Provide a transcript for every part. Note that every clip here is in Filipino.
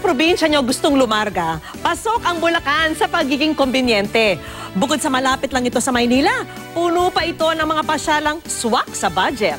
probinsya nyo gustong lumarga, pasok ang Bulacan sa pagiging kombinyente. Bukod sa malapit lang ito sa Maynila, puno pa ito ng mga pasyalang swak sa budget.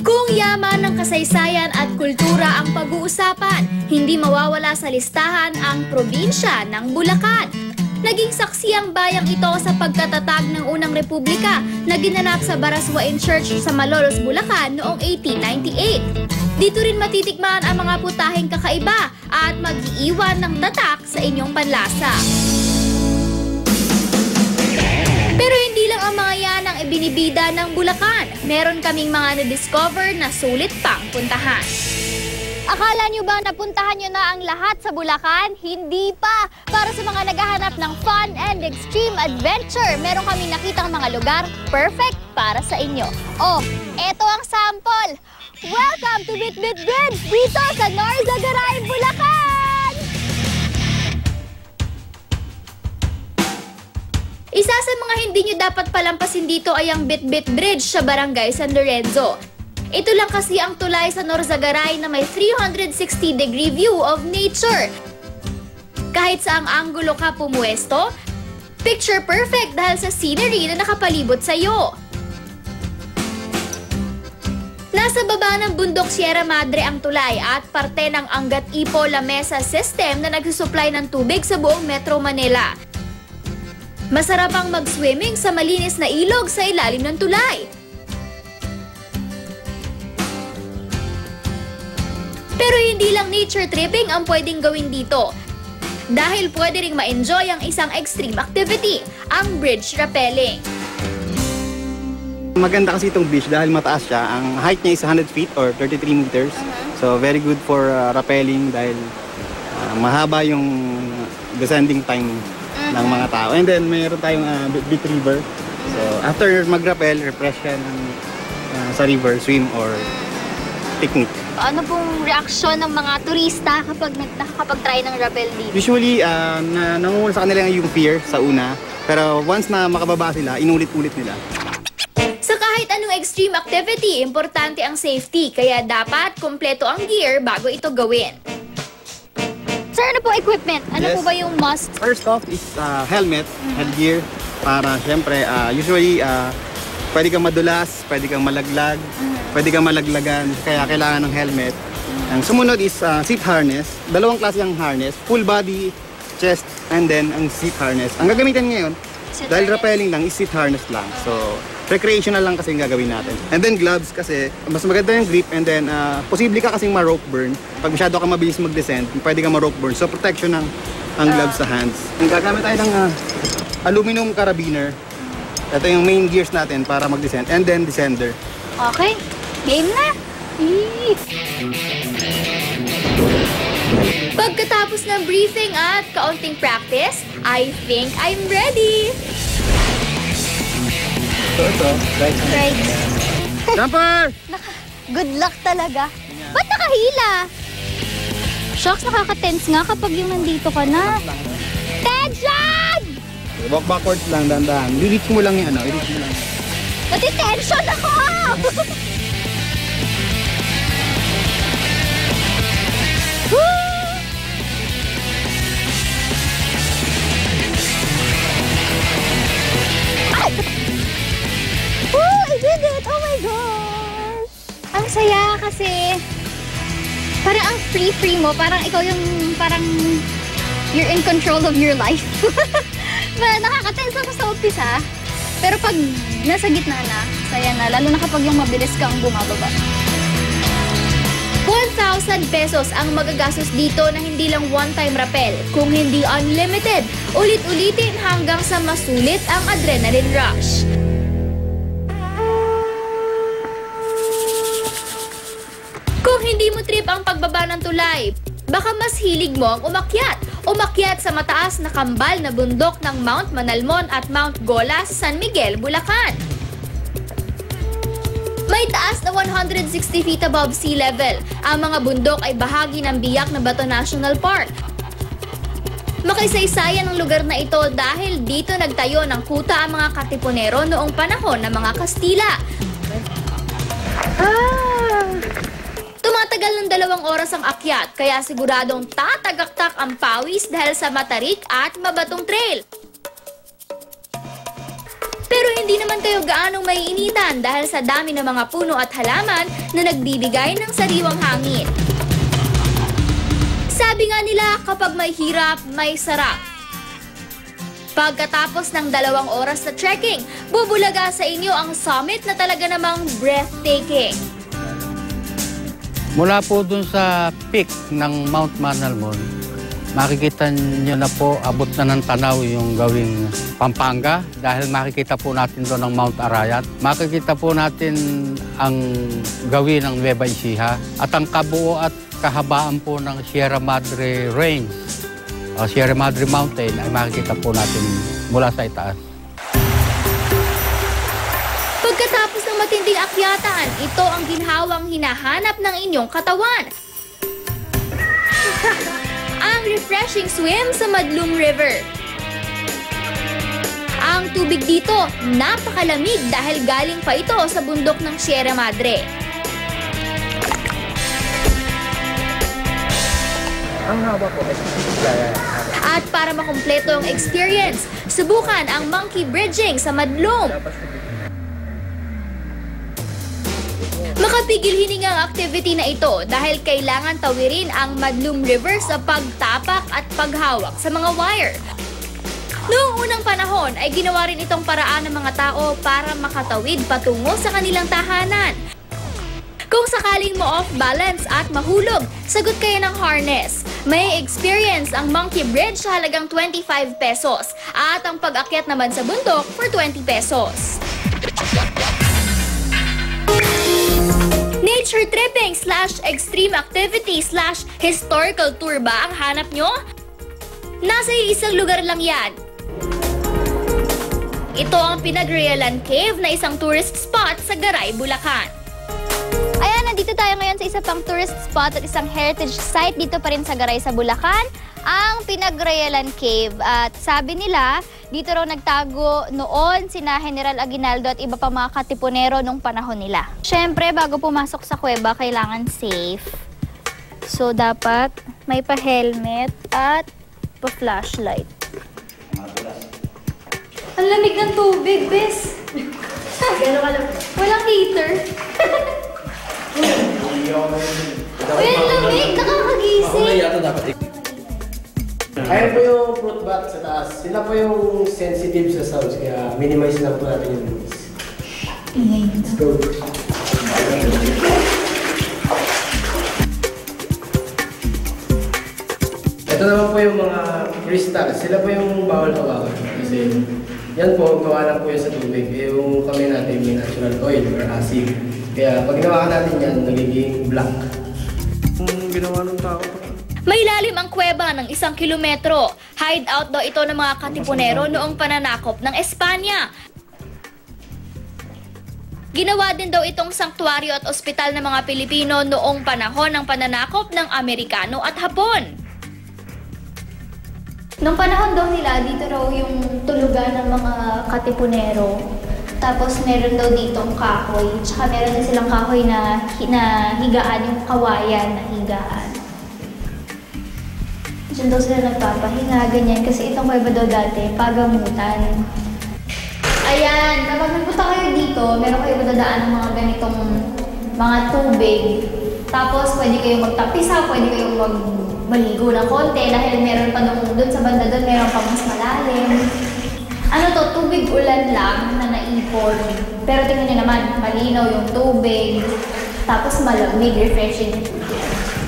Kung yaman ng kasaysayan at kultura ang pag-uusapan, hindi mawawala sa listahan ang probinsya ng Bulacan. Naging saksi ang bayang ito sa pagkatatag ng unang republika na ginanap sa Baraswain Church sa Malolos, Bulacan noong 1898. Dito rin matitikman ang mga putaheng kakaiba at mag-iiwan ng tatak sa inyong panlasa. Pero hindi lang ang mga yan ang ibinibida ng Bulacan. Meron kaming mga na-discover na sulit pang puntahan. Akala nyo ba napuntahan nyo na ang lahat sa Bulacan? Hindi pa! Para sa mga naghahanap ng fun and extreme adventure, meron kami nakitang mga lugar perfect para sa inyo. Oh, eto ang sample! Welcome to Bitbit Bridge dito sa Norzagaray, Bulacan! Isa sa mga hindi nyo dapat palampasin dito ay ang Bitbit Bridge sa Barangay San Lorenzo. Ito lang kasi ang tulay sa Norzagaray na may 360-degree view of nature. Kahit saang anggulo ka pumuesto, picture perfect dahil sa scenery na nakapalibot sa'yo. Nasa baba ng bundok Sierra Madre ang tulay at parte ng Angat Ipo La Mesa system na nagsusupply ng tubig sa buong Metro Manila. Masarap ang mag-swimming sa malinis na ilog sa ilalim ng tulay. Pero hindi lang nature tripping ang pwedeng gawin dito. Dahil pwede ring ma-enjoy ang isang extreme activity, ang bridge rappelling. Maganda kasi itong beach dahil mataas siya. Ang height niya is 100 feet or 33 meters. So very good for rappelling dahil mahaba yung descending time ng mga tao. And then mayroon tayong beach river. So after mag-rappel, refresh ka sa river, swim or picnic. Ano pong reaksyon ng mga turista kapag nakakapag-try ng rappel dito? Usually, nangunguna sa kanila yung fear sa una. Pero once na makababa sila, inulit-ulit nila. Sa kahit anong extreme activity, importante ang safety. Kaya dapat kompleto ang gear bago ito gawin. Sir, ano po equipment? Ano po ba yung must? First off is helmet, headgear. Para syempre, usually, pwede kang madulas, pwede kang malaglag, pwede kang malaglagan, kaya kailangan ng helmet. Ang sumunod is seat harness. Dalawang klase ang harness, full body, chest, and then ang seat harness. Ang gagamitin ngayon, dahil rappelling lang, is seat harness lang. So, recreational lang kasi yung gagawin natin. And then gloves kasi, mas maganda yung grip, and then posible ka kasing ma-rope burn. Pag masyado ka mabilis mag-descend, pwede ka ma-rope burn. So, protection ng gloves sa hands. Gagamit tayo ng aluminum carabiner. Ito yung main gears natin para mag-descend, and then descender. Okay, game na! Pagkatapos ng briefing at kaunting practice, I think I'm ready! Ito, right. Jumper! Good luck talaga. Ba't nakahila? Shocks, nakaka-tense nga kapag yung nandito ka na. Tension! Walk backwards lang, dandahan. I-reach mo lang yung i-reach mo lang. Nati-tension ako! I did it! Oh my gosh! Ang saya kasi parang ang free mo, parang ikaw yung you're in control of your life. Nakaka-tense ako sa umpisa. Pero pag nasa gitna na, saya na. Lalo na kapag yung mabilis kang bumababa. 1,000 pesos ang magagastos dito na hindi lang one-time rappel. Kung hindi unlimited, ulit-ulitin hanggang sa masulit ang adrenaline rush. Kung hindi mo trip ang pagbaba ng tulay, baka mas hilig mo ang umakyat. Umakyat sa mataas na kambal na bundok ng Mount Manalmon at Mount Gola sa San Miguel, Bulacan. May taas na 160 feet above sea level. Ang mga bundok ay bahagi ng Biak na Bato National Park. Makaysaysayan ang lugar na ito dahil dito nagtayo ng kuta ang mga Katipunero noong panahon ng mga Kastila. Matagal ng 2 oras ang akyat, kaya siguradong tatagaktak ang pawis dahil sa matarik at mabatong trail. Pero hindi naman kayo gaanong maiinitan dahil sa dami ng mga puno at halaman na nagbibigay ng sariwang hangin. Sabi nga nila, kapag may hirap, may sarap. Pagkatapos ng 2 oras na trekking, bubulaga sa inyo ang summit na talaga namang breathtaking. Mula po dun sa peak ng Mount Manalmon, makikita nyo na po abot na ng tanaw yung gawing Pampanga dahil makikita po natin doon ang Mount Arayat. Makikita po natin ang gawin ng Nueva Ecija at ang kabuo at kahabaan po ng Sierra Madre Range o Sierra Madre Mountain ay makikita po natin mula sa itaas. Pagkatapos ng matinding akyatan, ito ang ginhawang hinahanap ng inyong katawan. Ang refreshing swim sa Madlum River. Ang tubig dito, napakalamig dahil galing pa ito sa bundok ng Sierra Madre. Ang haba po, At para makumpleto ang experience, subukan ang monkey bridging sa Madlum. Makapigil hininga ang activity na ito dahil kailangan tawirin ang Madlum River sa pagtapak at paghawak sa mga wire. Noong unang panahon ay ginawa rin itong paraan ng mga tao para makatawid patungo sa kanilang tahanan. Kung sakaling mo off balance at mahulog, sagot kayo ng harness. May experience ang monkey bridge sa halagang 25 pesos at ang pag-akyat naman sa bundok for 20 pesos. Nature tripping / extreme activity / historical tour ba ang hanap nyo? Nasa isang lugar lang yan. Ito ang Pinagrealan Cave na isang tourist spot sa Garay, Bulacan. Ayan, nandito tayo ngayon sa isa pang tourist spot at isang heritage site dito pa rin sa Garay sa Bulacan, ang Pinagrealan Cave. At sabi nila, dito raw nagtago noon sina General Aguinaldo at iba pa mga katipunero nung panahon nila. Siyempre, bago pumasok sa kuweba, kailangan safe. So, dapat may pa-helmet at pa-flashlight. Ang lamig ng tubig, bes. Walang heater. Uy, ang lamig! Nakakagising! Ayan po yung fruit bat sa taas. Sila po yung sensitive sa sounds, kaya minimize lang po natin yung noise. Let's go. Ito naman po yung mga crystals. Sila po yung bawal hawakan. Kasi yan po, gawa lang po yan sa tubig. Yung kami natin may natural oil or acid. Kaya pag ginawa natin yan, nagiging black. Yung ginawa ng tao. May lalim ang kuweba ng 1 kilometro. Hideout daw ito ng mga katipunero noong pananakop ng Espanya. Ginawa din daw itong sanktuaryo at ospital ng mga Pilipino noong panahon ng pananakop ng Amerikano at Hapon. Noong panahon daw nila, dito raw yung tulugan ng mga katipunero. Tapos meron daw ditong kahoy. Tsaka meron din silang kahoy na higaan, yung kawayan na higaan. Diyan daw sila nagpapahinga, ganyan. Kasi itong kuweba daw dati, pagamutan. Ayan, kapag nagpunta kayo dito, meron kayo madadaan ng mga ganitong mga tubig. Tapos pwede kayong magtapisa, pwede kayong maligo ng konti dahil meron pa doon sa banda doon, meron pa mas malalim. Ano to, tubig ulan lang na naipon. Pero tingnan nyo naman, malinaw yung tubig. Tapos malamig, refreshing yung tubig.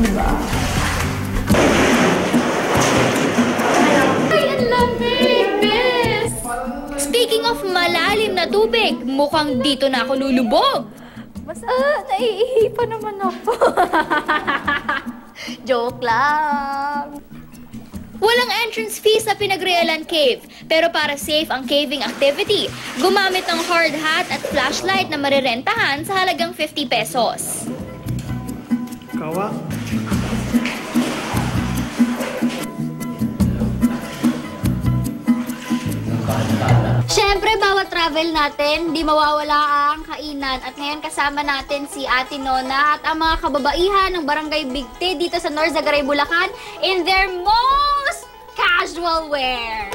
Diba? Ay, ang lamig, bes! Speaking of malalim na tubig, mukhang dito na ako lulubog. Naiihi pa naman ako. Joke lang. Walang entrance fee sa Pinagrealan Cave, pero para safe ang caving activity, gumamit ng hard hat at flashlight na marirentahan sa halagang 50 pesos. Kawa. bata. Siyempre, bawat travel natin, di mawawala ang kainan. At ngayon kasama natin si Ate Nona at ang mga kababaihan ng Barangay Bigte dito sa North Zagaray, Bulacan in their most casual wear.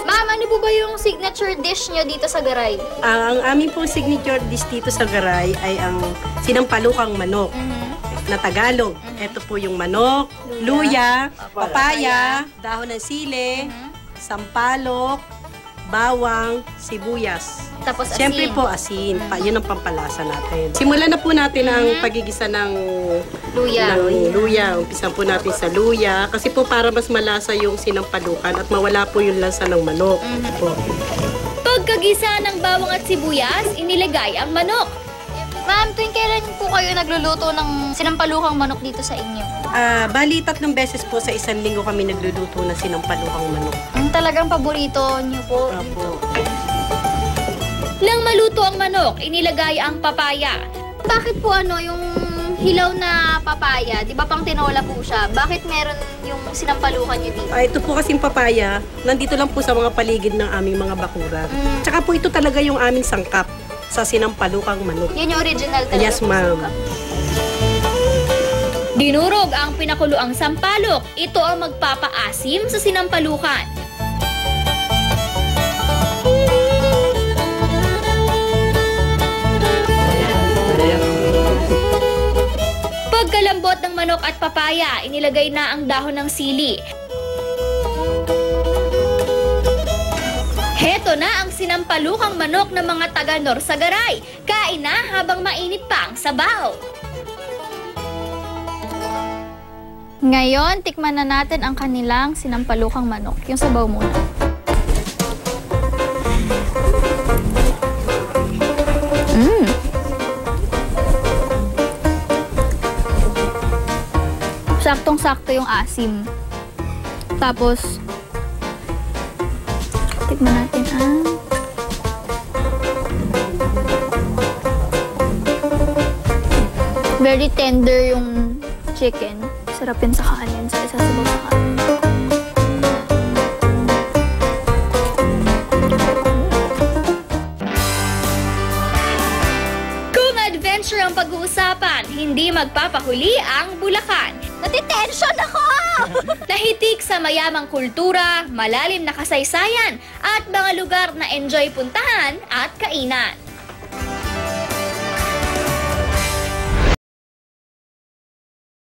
Ma'am, ano po ba yung signature dish nyo dito sa Garay? Ang aming pong signature dish dito sa Garay ay ang sinampalukang manok na Tagalog. Ito po yung manok, luya, papaya, dahon ng sili, sampalok, bawang, sibuyas. Tapos asin. Siyempre po asin. Yun ang pampalasa natin. Simulan na po natin ang pagigisa ng Luya. luya. Umpisan po natin sa luya. Kasi po para mas malasa yung sinampalukan at mawala po yung lasa ng manok. Po. Pagkagisa ng bawang at sibuyas, inilagay ang manok. Ma'am, tuwing kailan po kayo nagluluto ng sinampalukang manok dito sa inyo? Bali, 3 beses po sa isang linggo kami nagluluto ng sinampalukang manok. Ang talagang paborito niyo po. Opo. Nang maluto ang manok, inilagay ang papaya. Bakit po yung hilaw na papaya, di ba pang tinola po siya, bakit meron yung sinampalukan niyo dito? Ito po kasing papaya, nandito lang po sa mga paligid ng aming mga bakuran. Tsaka po ito talaga yung aming sangkap sa sinampalukang manok. Yan yung original talaga. Yes, ma'am. Dinurog ang pinakuluang sampalok. Ito ang magpapaasim sa sinampalukan. Pagkalambot ng manok at papaya, inilagay na ang dahon ng sili. Heto na ang sinampalukang manok ng mga taga Norsagaray. Kain na habang mainit pa ang sabaw. Ngayon, tikman na natin ang kanilang sinampalukang manok. Yung sabaw muna. Saktong-sakto yung asim. Tapos, tikman natin ang... Very tender yung chicken. Sarapin sa kanin, sa isasabaw sa kanin. Kung adventure ang pag-uusapan, hindi magpapahuli ang Bulacan. Natitension ako! Nahitik sa mayamang kultura, malalim na kasaysayan, at mga lugar na enjoy puntahan at kainan.